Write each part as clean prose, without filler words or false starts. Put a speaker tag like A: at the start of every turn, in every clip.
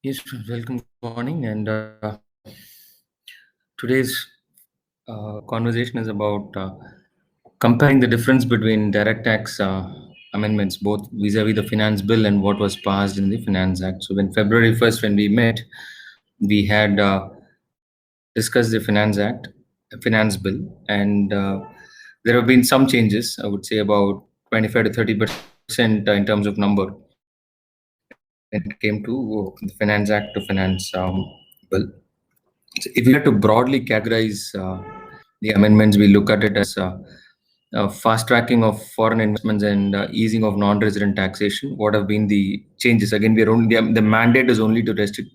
A: Yes, welcome. Good morning. And today's conversation is about comparing the difference between direct tax amendments, both vis-a-vis the finance bill and what was passed in the Finance Act. So, when February 1st, when we met, we had discussed the Finance Bill, and there have been some changes. I would say about 25 to 30% in terms of number when it came to the Finance Act to Finance Bill. So if we were to broadly categorize the amendments, we look at it as fast tracking of foreign investments and easing of non-resident taxation. What have been the changes? Again, we are only the mandate is only to restrict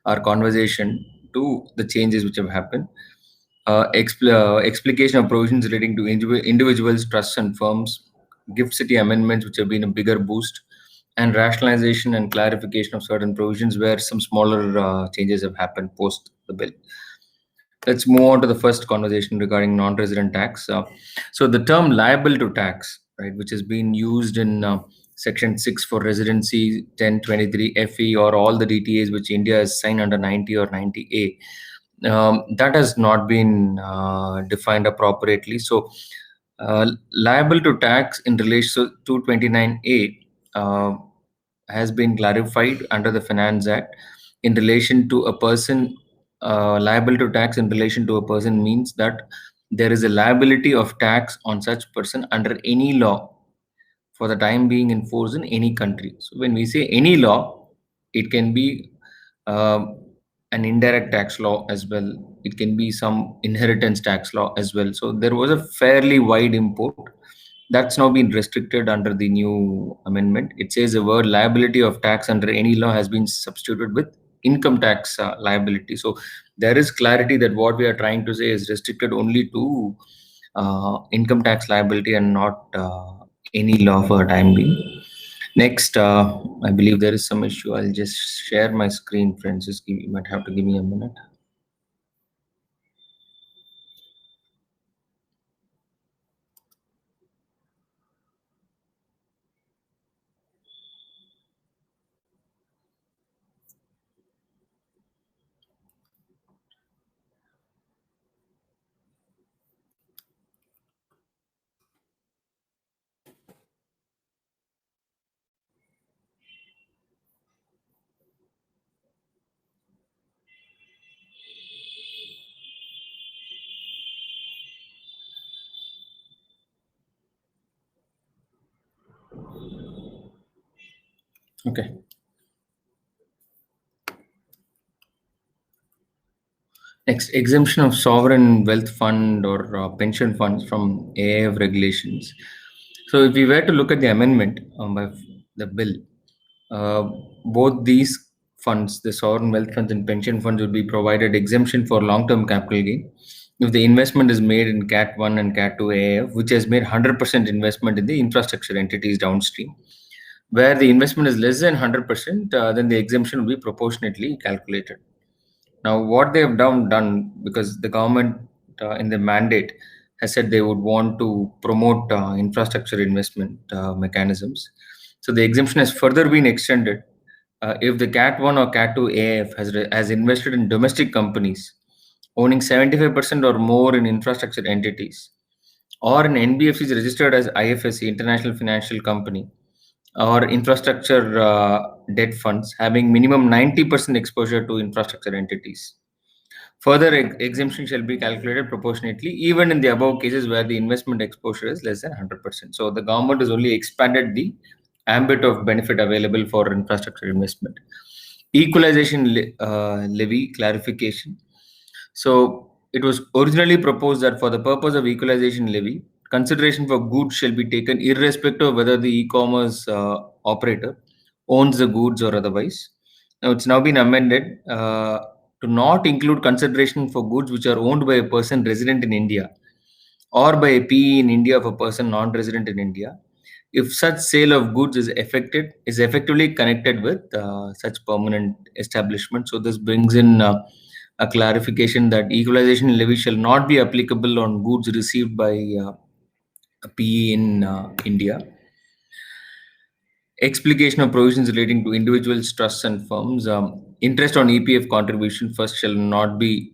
A: our conversation to the changes which have happened. Explication of provisions relating to individuals, trusts, and firms. Gift City amendments, which have been a bigger boost, and rationalization and clarification of certain provisions where some smaller changes have happened post the bill. Let's move on to the first conversation regarding non-resident tax. So the term liable to tax, right, which has been used in Section 6 for residency, 1023 FE, or all the DTAs which India has signed under 90 or 90A, that has not been defined appropriately. So liable to tax in relation to 229A has been clarified under the Finance Act in relation to a person. Liable to tax in relation to a person means that there is a liability of tax on such person under any law for the time being in force in any country. So when we say any law, it can be um an indirect tax law as well. It can be some inheritance tax law as well. So there was a fairly wide import that's now been restricted under the new amendment. It says the word liability of tax under any law has been substituted with income tax liability. So there is clarity that what we are trying to say is restricted only to income tax liability and not any law for a time being. Next, I believe there is some issue. I'll just share my screen, friends. You might have to give me a minute. Okay. Next, exemption of sovereign wealth fund or pension funds from AIF regulations. So, if we were to look at the amendment by the bill, uh, both these funds, the sovereign wealth funds and pension funds, will be provided exemption for long-term capital gain if the investment is made in Cat 1 and Cat 2 AIF, which has made 100% investment in the infrastructure entities downstream. Where the investment is less than 100%, then the exemption will be proportionately calculated. Now, what they have done because the government in the mandate has said they would want to promote infrastructure investment mechanisms. So the exemption has further been extended if the Cat 1 or Cat 2 AIF has invested in domestic companies owning 75% or more in infrastructure entities, or an NBFC is registered as IFSC, International Financial Company, or infrastructure debt funds having minimum 90% exposure to infrastructure entities. Further exemption shall be calculated proportionately, even in the above cases where the investment exposure is less than 100%. So the government has only expanded the ambit of benefit available for infrastructure investment. Equalization levy clarification. So it was originally proposed that for the purpose of equalization levy, consideration for goods shall be taken irrespective of whether the e-commerce operator owns the goods or otherwise. Now it's now been amended to not include consideration for goods which are owned by a person resident in India or by a PE in India of a person non-resident in India, if such sale of goods is effectively connected with such permanent establishment. So this brings in a clarification that equalization levy shall not be applicable on goods received by a PE in India. Explication of provisions relating to individuals, trusts, and firms. interest on EPF contribution first shall not be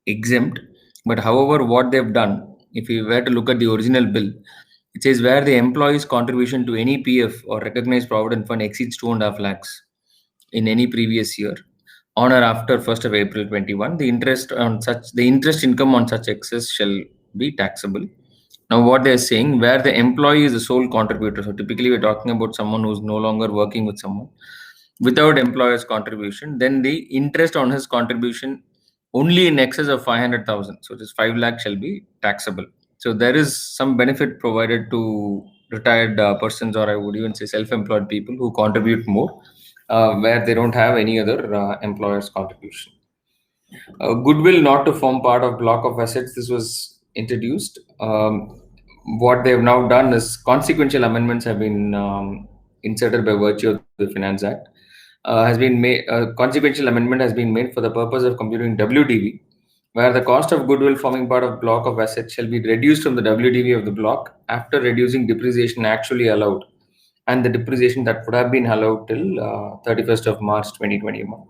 A: exempt. But however, what they've done, if we were to look at the original bill, it says where the employee's contribution to any PF or recognized provident fund exceeds 2.5 lakhs in any previous year, on or after 1st of April 21, the interest income on such excess shall be taxable. Now, what they're saying, where the employee is the sole contributor, so typically we're talking about someone who's no longer working with someone without employer's contribution, then the interest on his contribution only in excess of 500,000, so this 5 lakh shall be taxable. So there is some benefit provided to retired persons, or I would even say self-employed people who contribute more, where they don't have any other employer's contribution. Goodwill not to form part of block of assets. This was introduced. What they have now done is consequential amendments have been inserted by virtue of the Finance Act. Has been made. Consequential amendment has been made for the purpose of computing WDV, where the cost of goodwill forming part of block of assets shall be reduced from the WDV of the block after reducing depreciation actually allowed, and the depreciation that would have been allowed till 31st of March 2021.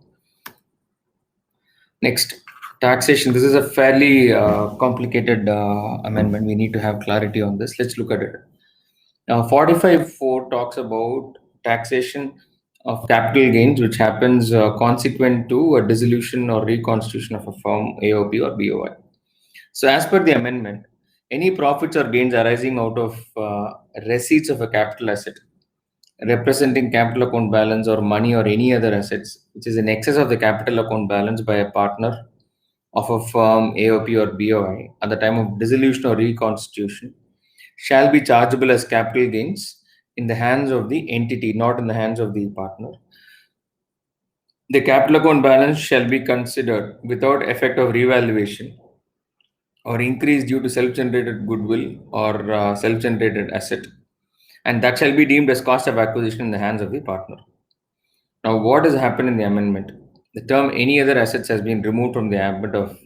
A: Next, taxation. This is a fairly complicated amendment. We need to have clarity on this. Let's look at it. Now, 45.4 talks about taxation of capital gains, which happens consequent to a dissolution or reconstitution of a firm, AOP or BOI. So, as per the amendment, any profits or gains arising out of receipts of a capital asset representing capital account balance or money or any other assets which is in excess of the capital account balance by a partner of a firm, AOP or BOI at the time of dissolution or reconstitution shall be chargeable as capital gains in the hands of the entity, not in the hands of the partner. The capital account balance shall be considered without effect of revaluation or increase due to self-generated goodwill or self-generated asset, and that shall be deemed as cost of acquisition in the hands of the partner. Now, what has happened in the amendment? The term any other assets has been removed from the ambit of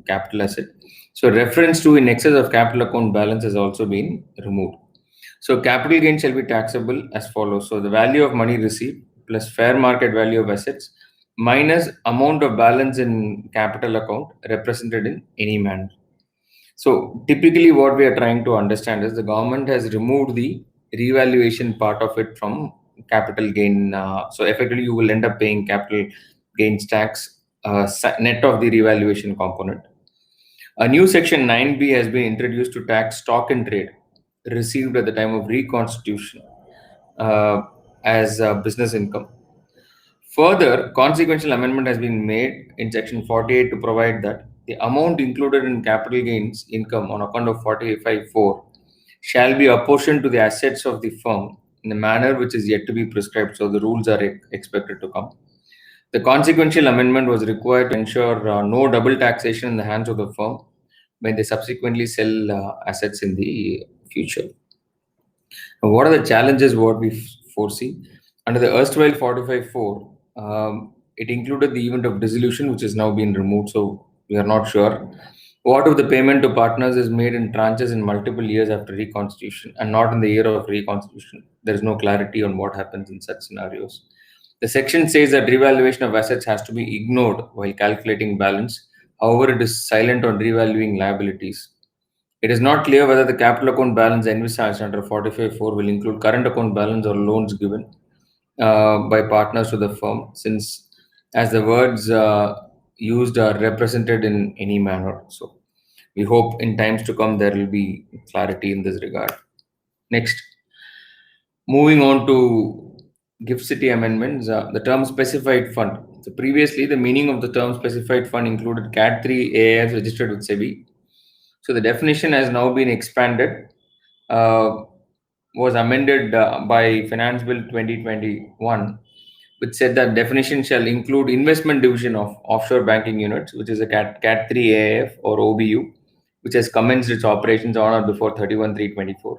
A: capital asset. So, reference to in excess of capital account balance has also been removed. So, capital gain shall be taxable as follows. So, the value of money received plus fair market value of assets minus amount of balance in capital account represented in any manner. So, typically, what we are trying to understand is the government has removed the revaluation part of it from capital gain. So, effectively, you will end up paying capital gains tax net of the revaluation component. A new section 9B has been introduced to tax stock in trade received at the time of reconstitution as business income. Further, consequential amendment has been made in section 48 to provide that the amount included in capital gains income on account of 45.4 shall be apportioned to the assets of the firm in a manner which is yet to be prescribed. So the rules are expected to come. The consequential amendment was required to ensure no double taxation in the hands of the firm when they subsequently sell assets in the future. Now, what are the challenges what we foresee? Under the erstwhile 45.4, it included the event of dissolution, which has now been removed, so we are not sure. What if the payment to partners is made in tranches in multiple years after reconstitution and not in the year of reconstitution? There is no clarity on what happens in such scenarios. The section says that revaluation of assets has to be ignored while calculating balance. However, it is silent on revaluing liabilities. It is not clear whether the capital account balance envisaged under 45.4 will include current account balance or loans given by partners to the firm, since as the words used are represented in any manner. So we hope in times to come there will be clarity in this regard. Next, moving on to GIFT City amendments, the term specified fund. So previously, the meaning of the term specified fund included CAT 3 AIFs registered with SEBI. So the definition has now been expanded, was amended by Finance Bill 2021, which said that definition shall include investment division of offshore banking units, which is a CAT 3 AIF or OBU, which has commenced its operations on or before 31/3/24.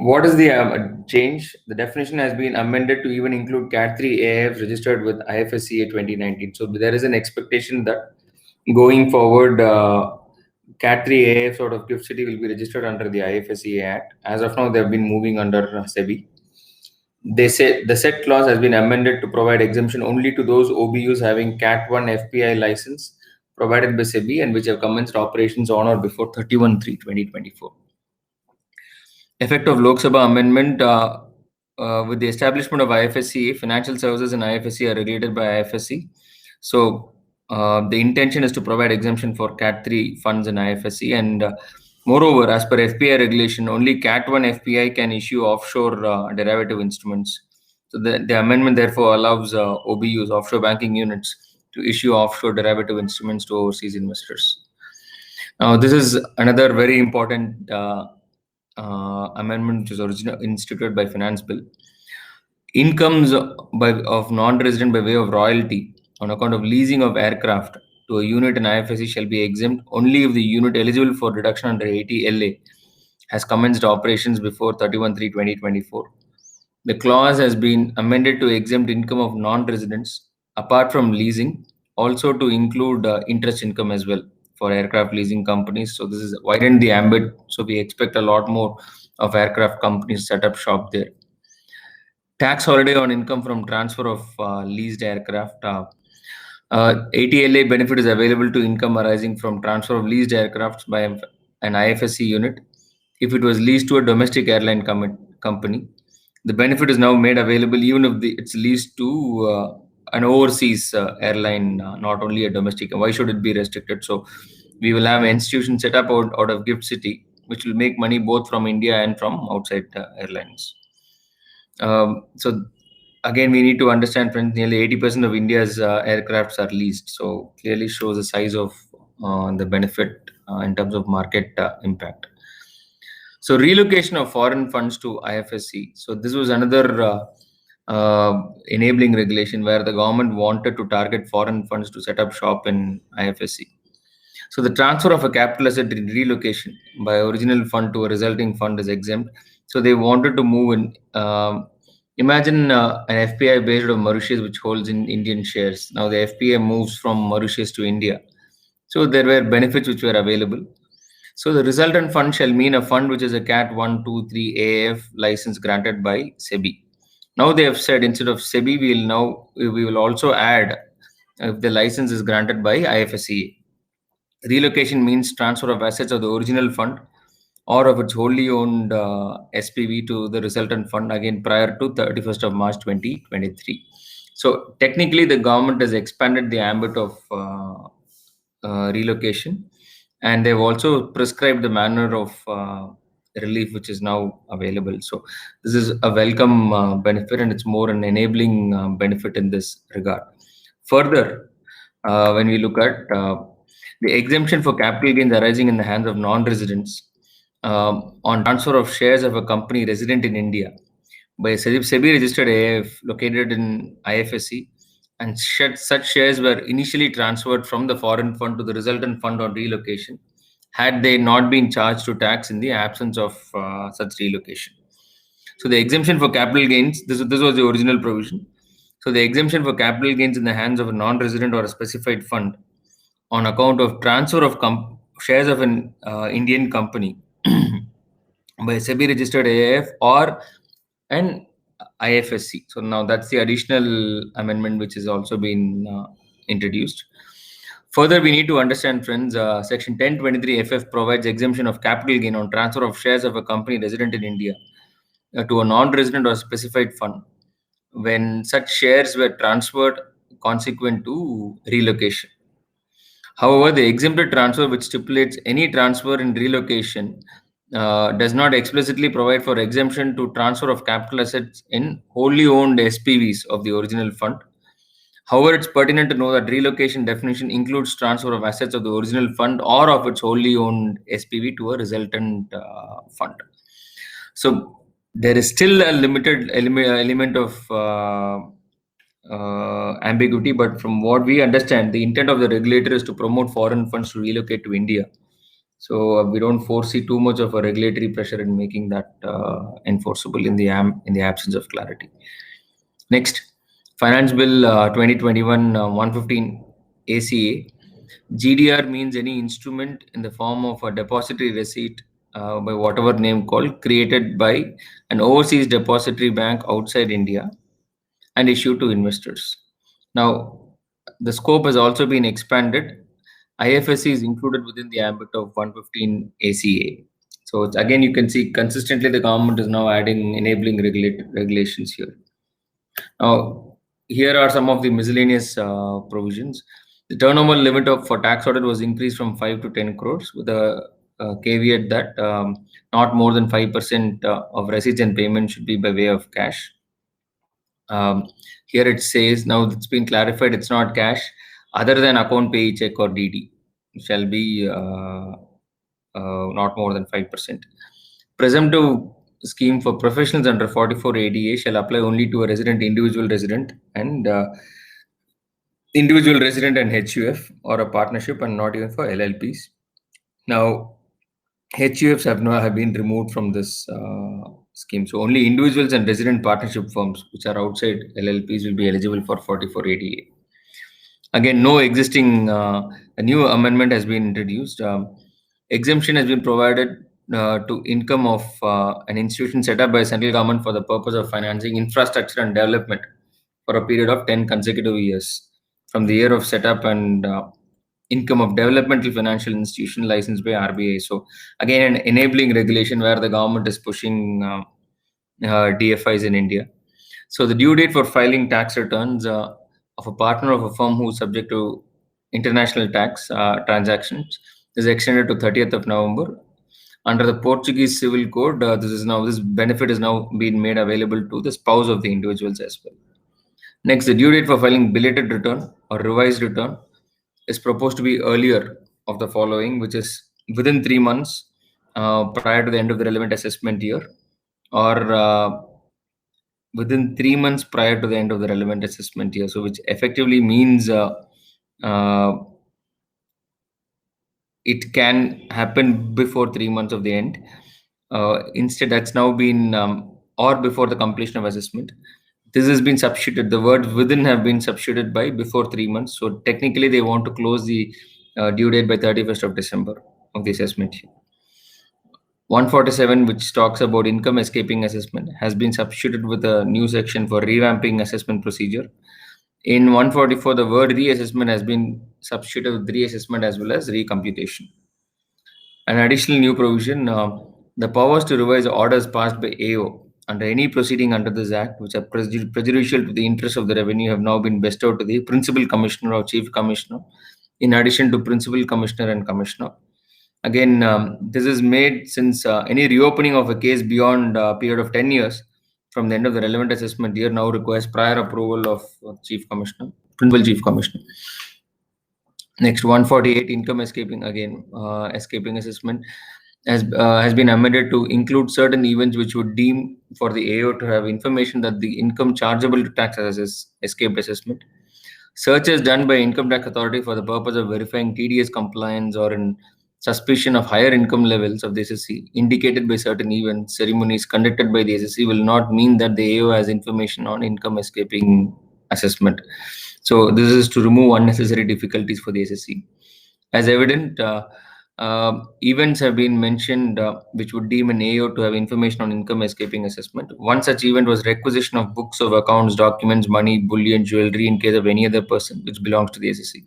A: What is the change? The definition has been amended to even include CAT 3 AIFs registered with IFSCA 2019. So there is an expectation that going forward, CAT 3 AIF sort of GIFT City will be registered under the IFSCA Act. As of now, they have been moving under SEBI. They say the said clause has been amended to provide exemption only to those OBUs having Cat 1 FPI license provided by SEBI and which have commenced operations on or before 31/3/2024. Effect of Lok Sabha amendment, with the establishment of IFSC, financial services and IFSC are regulated by IFSC. So the intention is to provide exemption for Cat 3 funds in IFSC, and moreover, as per FPI regulation, only Cat 1 FPI can issue offshore derivative instruments. So the amendment therefore allows OBUs, offshore banking units, to issue offshore derivative instruments to overseas investors. Now, this is another very important amendment which was originally instituted by Finance Bill. Incomes of non-resident by way of royalty on account of leasing of aircraft to a unit in IFSC shall be exempt only if the unit eligible for deduction under 80LA has commenced operations before 31/3/2024. The clause has been amended to exempt income of non-residents apart from leasing, also to include interest income as well for aircraft leasing companies. So this is widened the ambit. So we expect a lot more of aircraft companies set up shop there. Tax holiday on income from transfer of leased aircraft. 80LA benefit is available to income arising from transfer of leased aircrafts by an IFSC unit if it was leased to a domestic airline company. The benefit is now made available even if it's leased to an overseas airline, not only a domestic. Why should it be restricted? So we will have an institution set up out of Gift City, which will make money both from India and from outside airlines. So again, we need to understand, friends, nearly 80% of India's aircrafts are leased. So clearly shows the size of the benefit in terms of market impact. So relocation of foreign funds to IFSC. So this was another enabling regulation where the government wanted to target foreign funds to set up shop in IFSC. So the transfer of a capital asset relocation by original fund to a resulting fund is exempt. So they wanted to move in. Imagine an FPI based on Mauritius which holds in Indian shares. Now the FPI moves from Mauritius to India. So there were benefits which were available. So the resultant fund shall mean a fund which is a Cat 1, 2, 3 AAF license granted by SEBI. Now they have said instead of SEBI, we will also add if the license is granted by IFSC. Relocation means transfer of assets of the original fund or of its wholly owned SPV to the resultant fund, again prior to 31st of March 2023. So technically, the government has expanded the ambit of relocation, and they've also prescribed the manner of relief which is now available. So this is a welcome benefit, and it's more an enabling benefit in this regard. Further, when we look at the exemption for capital gains arising in the hands of non-residents on transfer of shares of a company resident in India by a SEBI registered AIF located in IFSC, and such shares were initially transferred from the foreign fund to the resultant fund on relocation, had they not been charged to tax in the absence of such relocation. So the exemption for capital gains, this was the original provision. So the exemption for capital gains in the hands of a non-resident or a specified fund on account of transfer of shares of an Indian company by SEBI registered AIF or an IFSC. So now that's the additional amendment which has also been introduced. Further, we need to understand, friends, Section 1023 FF provides exemption of capital gain on transfer of shares of a company resident in India to a non-resident or specified fund when such shares were transferred consequent to relocation. However, the exempted transfer, which stipulates any transfer in relocation, does not explicitly provide for exemption to transfer of capital assets in wholly owned SPVs of the original fund. However, it's pertinent to know that relocation definition includes transfer of assets of the original fund or of its wholly owned SPV to a resultant fund. So there is still a limited element of ambiguity, but from what we understand, the intent of the regulator is to promote foreign funds to relocate to India. So we don't foresee too much of a regulatory pressure in making that enforceable in the absence of clarity. Next, Finance Bill 2021 115 ACA. GDR means any instrument in the form of a depository receipt by whatever name called, created by an overseas depository bank outside India and issued to investors. Now, the scope has also been expanded. IFSC is included within the ambit of 115 ACA. So again, you can see consistently the government is now adding enabling regulations here. Now, here are some of the miscellaneous provisions. The turnover limit for tax audit was increased from 5 to 10 crores with a caveat that not more than 5% of receipts and payment should be by way of cash. Here it says, now it's been clarified, it's not cash, other than account pay check or DD shall be not more than 5%. Presumptive scheme for professionals under 44 ADA shall apply only to a individual resident and HUF or a partnership, and not even for LLPs. Now, HUFs have been removed from this scheme. So only individuals and resident partnership firms, which are outside LLPs, will be eligible for 44 ADA. Again, no existing, a new amendment has been introduced. Exemption has been provided to income of an institution set up by central government for the purpose of financing infrastructure and development for a period of 10 consecutive years from the year of setup, and income of developmental financial institution licensed by RBI. So again, an enabling regulation where the government is pushing DFIs in India. So the due date for filing tax returns of a partner of a firm who is subject to international tax transactions is extended to 30th of November. Under the Portuguese Civil Code, this benefit is now being made available to the spouse of the individuals as well. Next, the due date for filing belated return or revised return is proposed to be earlier of the following, which is within 3 months prior to the end of the relevant assessment year, or within 3 months prior to the end of the relevant assessment year. So which effectively means it can happen before 3 months of the end. Instead, that's now been or before the completion of assessment. This has been substituted. The word within have been substituted by before 3 months. So technically, they want to close the due date by 31st of December of the assessment year. 147, which talks about income escaping assessment, has been substituted with a new section for revamping assessment procedure. In 144, the word reassessment has been substituted with reassessment as well as recomputation. An additional new provision, the powers to revise orders passed by AO under any proceeding under this Act, which are prejudicial to the interest of the revenue, have now been bestowed to the Principal Commissioner or Chief Commissioner, in addition to Principal Commissioner and Commissioner. Again, this is made since any reopening of a case beyond a period of 10 years from the end of the relevant assessment year now requires prior approval of Chief Commissioner, Principal Chief Commissioner. Next, 148, income escaping, again, escaping assessment has been amended to include certain events which would deem for the AO to have information that the income chargeable to tax as escaped assessment. Searches done by Income Tax Authority for the purpose of verifying TDS compliance or in suspicion of higher income levels of the SSC indicated by certain events, ceremonies conducted by the SSC will not mean that the AO has information on income escaping assessment. So this is to remove unnecessary difficulties for the SSC. As evident, events have been mentioned which would deem an AO to have information on income escaping assessment. One such event was requisition of books of accounts, documents, money, bullion, jewelry in case of any other person which belongs to the SSC.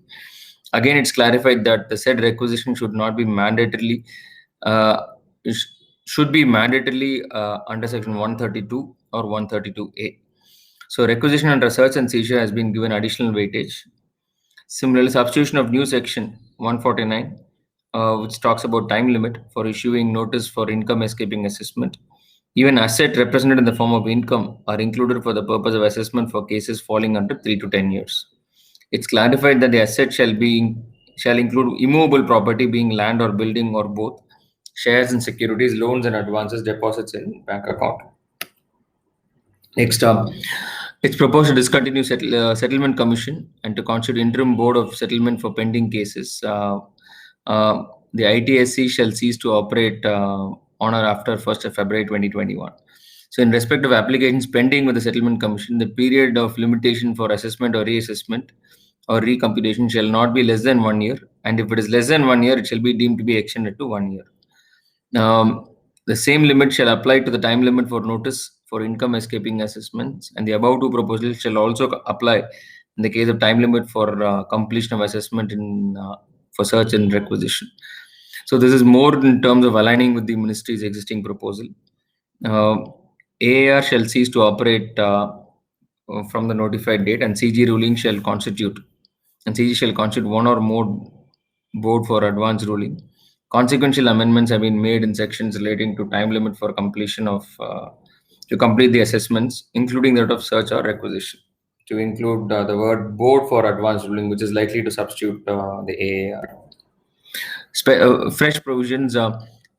A: Again, it's clarified that the said requisition should not be mandatorily under section 132 or 132A. So requisition under search and seizure has been given additional weightage. Similarly, substitution of new section 149, which talks about time limit for issuing notice for income escaping assessment. Even assets represented in the form of income are included for the purpose of assessment for cases falling under 3 to 10 years. It's clarified that the asset shall include immovable property, being land or building or both, shares and securities, loans and advances, deposits in bank account. Next up, it's proposed to discontinue settlement commission and to constitute interim board of settlement for pending cases. The ITSC shall cease to operate on or after 1st of February 2021. So in respect of applications pending with the settlement commission, the period of limitation for assessment or reassessment or recomputation shall not be less than 1 year. And if it is less than 1 year, it shall be deemed to be extended to 1 year. The same limit shall apply to the time limit for notice for income escaping assessments, and the above two proposals shall also apply in the case of time limit for completion of assessment in for search and requisition. So this is more in terms of aligning with the ministry's existing proposal. Uh, AAR shall cease to operate from the notified date, and CG ruling shall constitute, and CG shall constitute one or more board for advance ruling. Consequential amendments have been made in sections relating to time limit for completion of to complete the assessments, including that of search or requisition, to include the word board for advance ruling, which is likely to substitute the AAR. Fresh provisions,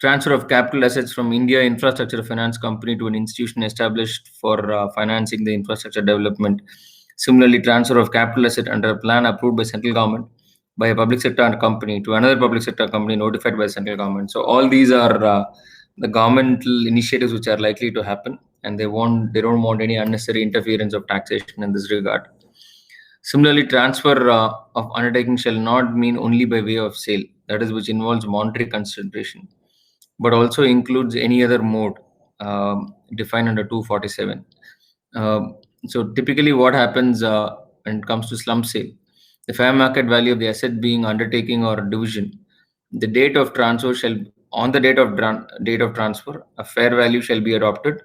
A: transfer of capital assets from India Infrastructure Finance Company to an institution established for financing the infrastructure development. Similarly, transfer of capital asset under a plan approved by central government by a public sector company to another public sector company notified by the central government. So all these are the governmental initiatives which are likely to happen, and they don't want any unnecessary interference of taxation in this regard. Similarly, transfer of undertaking shall not mean only by way of sale, that is, which involves monetary consideration, but also includes any other mode defined under 247. So typically what happens when it comes to slump sale, the fair market value of the asset being undertaking or division, the date of transfer shall, on the date of transfer, a fair value shall be adopted,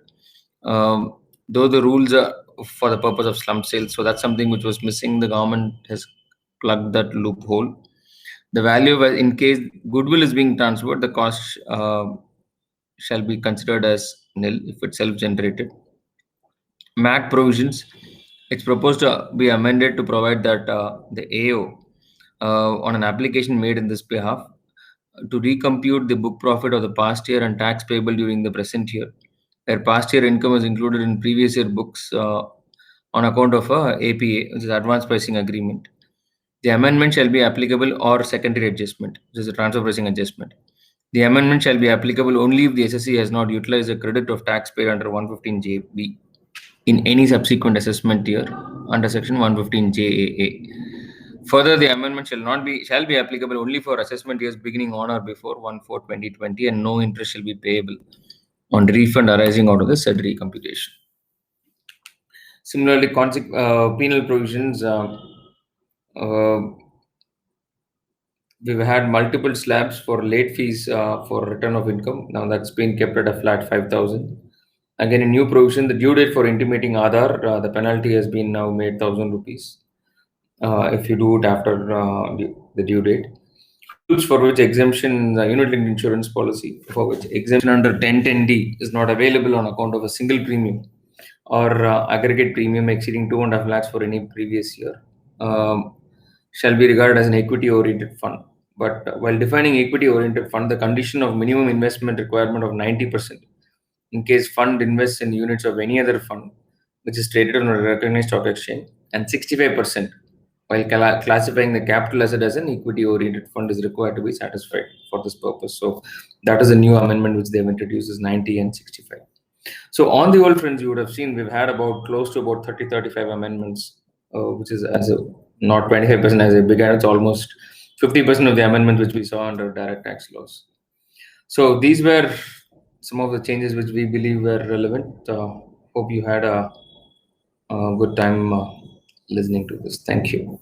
A: though the rules are for the purpose of slump sale. So that's something which was missing. The government has plugged that loophole. The value of, in case goodwill is being transferred, the cost shall be considered as nil if it's self-generated. MAT provisions, it's proposed to be amended to provide that the AO on an application made in this behalf to recompute the book profit of the past year and tax payable during the present year, where past year income is included in previous year books on account of APA, which is Advance Pricing Agreement. The amendment shall be applicable or secondary adjustment, which is a transfer pricing adjustment. The amendment shall be applicable only if the SSC has not utilized a credit of tax paid under 115JB in any subsequent assessment year under section 115JAA. Further, the amendment shall be applicable only for assessment years beginning on or before 1/4/2020, and no interest shall be payable on refund arising out of the said recomputation. Similarly, penal provisions. We've had multiple slabs for late fees for return of income. Now that's been kept at a flat 5,000. Again, a new provision, the due date for intimating Aadhaar, the penalty has been now made 1,000 rupees if you do it after the due date. Rules for which exemption, unit-linked insurance policy, for which exemption under 1010D is not available on account of a single premium or aggregate premium exceeding 2.5 lakhs for any previous year, shall be regarded as an equity-oriented fund. But while defining equity-oriented fund, the condition of minimum investment requirement of 90% in case fund invests in units of any other fund which is traded on a recognized stock exchange, and 65% while classifying the capital asset as an equity-oriented fund is required to be satisfied for this purpose. So that is a new amendment which they've introduced, is 90 and 65. So on the old friends, you would have seen we've had about close to about 30-35 amendments, which is as a not 25% as a began. It's almost 50% of the amendments which we saw under direct tax laws. So these were some of the changes which we believe were relevant. Hope you had a good time listening to this. Thank you.